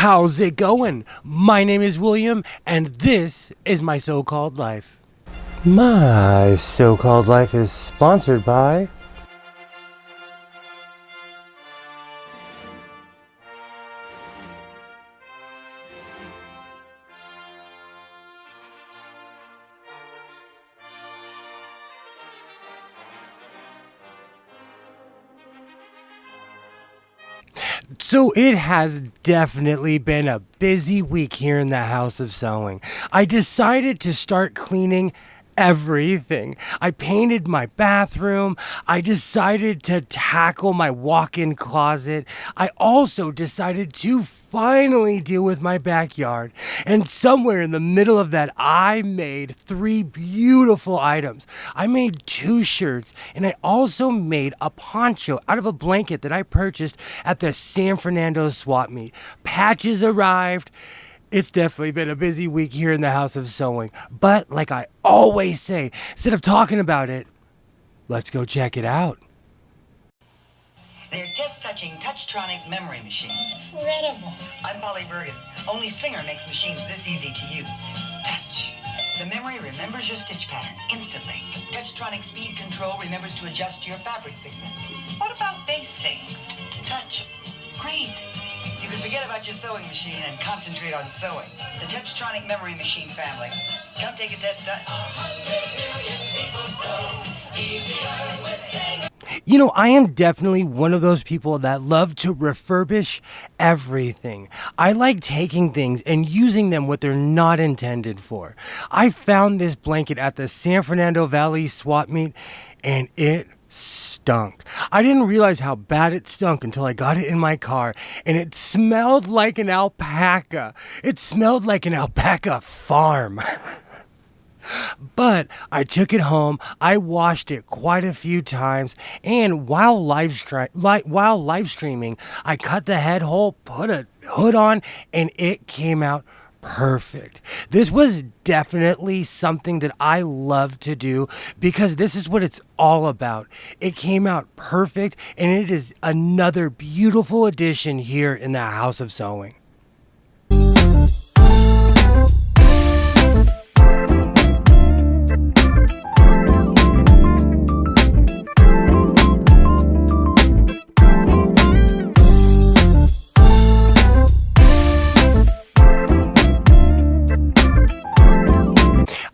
How's it going? My name is William, and this is my so-called life. My so-called life is sponsored by... So it has definitely been a busy week here in the House of Sewing. I decided to start cleaning everything. I painted my bathroom. I decided to tackle my walk-in closet. I also decided to finally deal with my backyard. And somewhere in the middle of that, I made 3 beautiful items. I made 2 shirts, and I also made a poncho out of a blanket that I purchased at the San Fernando swap meet. Patches arrived. It's definitely been a busy week here in the House of Sewing. But like I always say, instead of talking about it, let's go check it out. They're just touching Touchtronic memory machines. Incredible. I'm Polly Bergen. Only Singer makes machines this easy to use. Touch. The memory remembers your stitch pattern instantly. Touchtronic speed control remembers to adjust your fabric thickness. What about basting? Touch. Great. You can forget about your sewing machine and concentrate on sewing. The Touchtronic memory machine family. Come take a test, Touch. You know, I am definitely one of those people that love to refurbish everything. I like taking things and using them what they're not intended for. I found this blanket at the San Fernando Valley swap meet, and it stunk. I didn't realize how bad it stunk until I got it in my car, and it smelled like an alpaca. It smelled like an alpaca farm. But I took it home, I washed it quite a few times, and while live streaming, I cut the head hole, put a hood on, and it came out perfect. This was definitely something that I love to do because this is what it's all about. It came out perfect, and it is another beautiful addition here in the House of Sewing.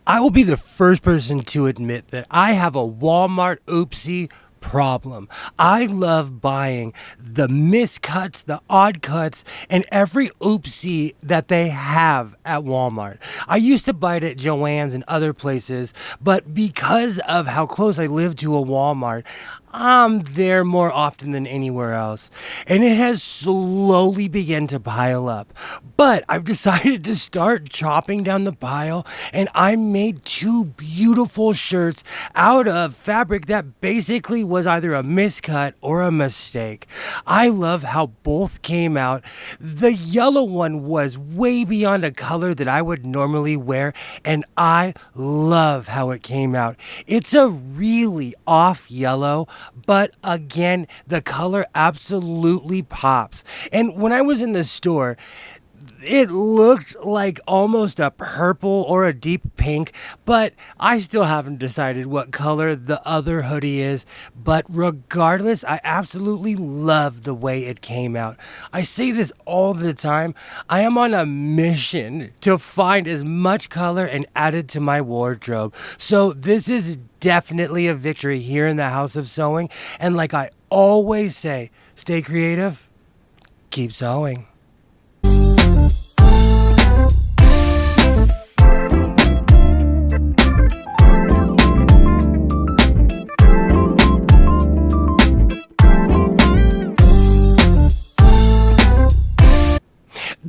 I will be the first person to admit that I have a Walmart oopsie problem. I love buying the miscuts, the odd cuts, and every oopsie that they have at Walmart. I used to buy it at Joann's and other places, but because of how close I live to a Walmart, I'm there more often than anywhere else. And it has slowly begun to pile up. But I've decided to start chopping down the pile, and I made 2 beautiful shirts out of fabric that basically was either a miscut or a mistake. I love how both came out. The yellow one was way beyond a color that I would normally wear, and I love how it came out. It's a really off yellow, but again, the color absolutely pops. And when I was in the store, it looked like almost a purple or a deep pink, but I still haven't decided what color the other hoodie is. But regardless, I absolutely love the way it came out. I say this all the time. I am on a mission to find as much color and add it to my wardrobe. So this is definitely a victory here in the House of Sewing. And like I always say, stay creative, keep sewing.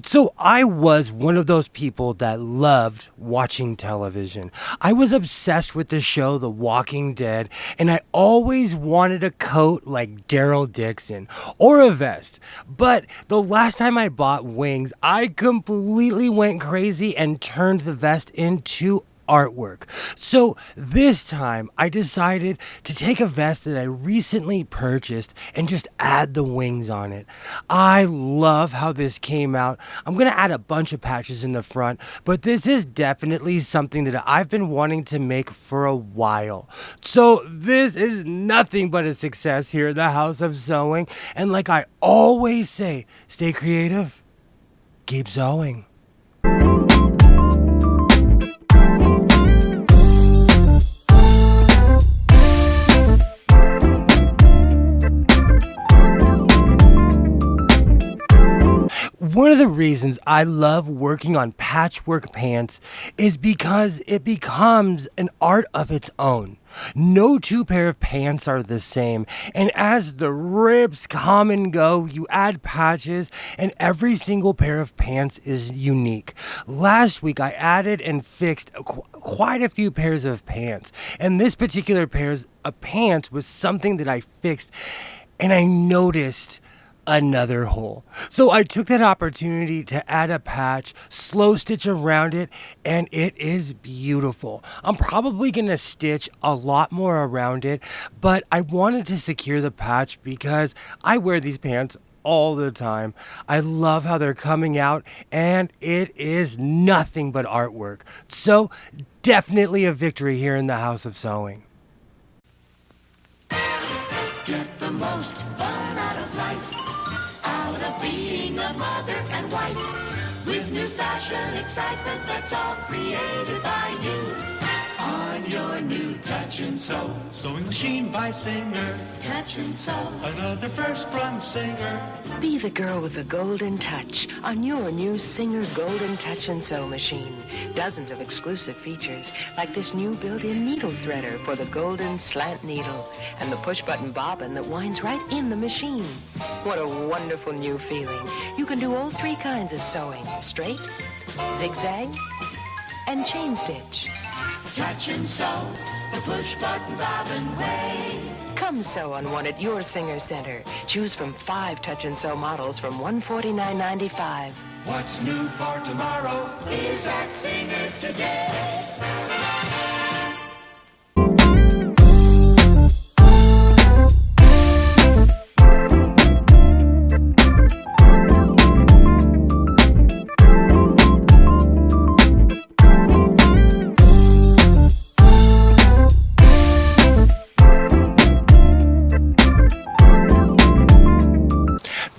So I was one of those people that loved watching television. I was obsessed with the show The Walking Dead, and I always wanted a coat like Daryl Dixon or a vest. But the last time I bought wings, I completely went crazy and turned the vest into artwork. So this time I decided to take a vest that I recently purchased and just add the wings on it. I love how this came out. I'm gonna add a bunch of patches in the front, but this is definitely something that I've been wanting to make for a while. So this is nothing but a success here at the House of Sewing. And like I always say, stay creative, keep sewing. One of the reasons I love working on patchwork pants is because it becomes an art of its own. No two pair of pants are the same, and as the rips come and go, you add patches, and every single pair of pants is unique. Last week, I added and fixed quite a few pairs of pants, and this particular pair of pants was something that I fixed, and I noticed another hole. So I took that opportunity to add a patch, slow stitch around it, and it is beautiful. I'm probably gonna stitch a lot more around it, but I wanted to secure the patch because I wear these pants all the time. I love how they're coming out, and it is nothing but artwork. So definitely a victory here in the House of Sewing. Get the most fun out of life, out of being a mother and wife, with new fashion excitement that's all created by you. On your new Touch and Sew Sewing machine by Singer. Touch and Sew. Another first from Singer. Be the girl with the golden touch on your new Singer Golden Touch and Sew machine. Dozens of exclusive features, like this new built-in needle threader for the golden slant needle, and the push-button bobbin that winds right in the machine. What a wonderful new feeling. You can do all three kinds of sewing: straight, zigzag, and chain stitch. Touch and Sew, the push-button bobbin way. Come sew on one at your Singer Center. Choose from 5 Touch and Sew models from $149.95. What's new for tomorrow Is at Singer today.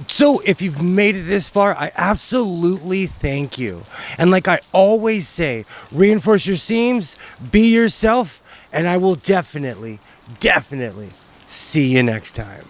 So if you've made it this far, I absolutely thank you. And like I always say, reinforce your seams, be yourself, and I will definitely see you next time.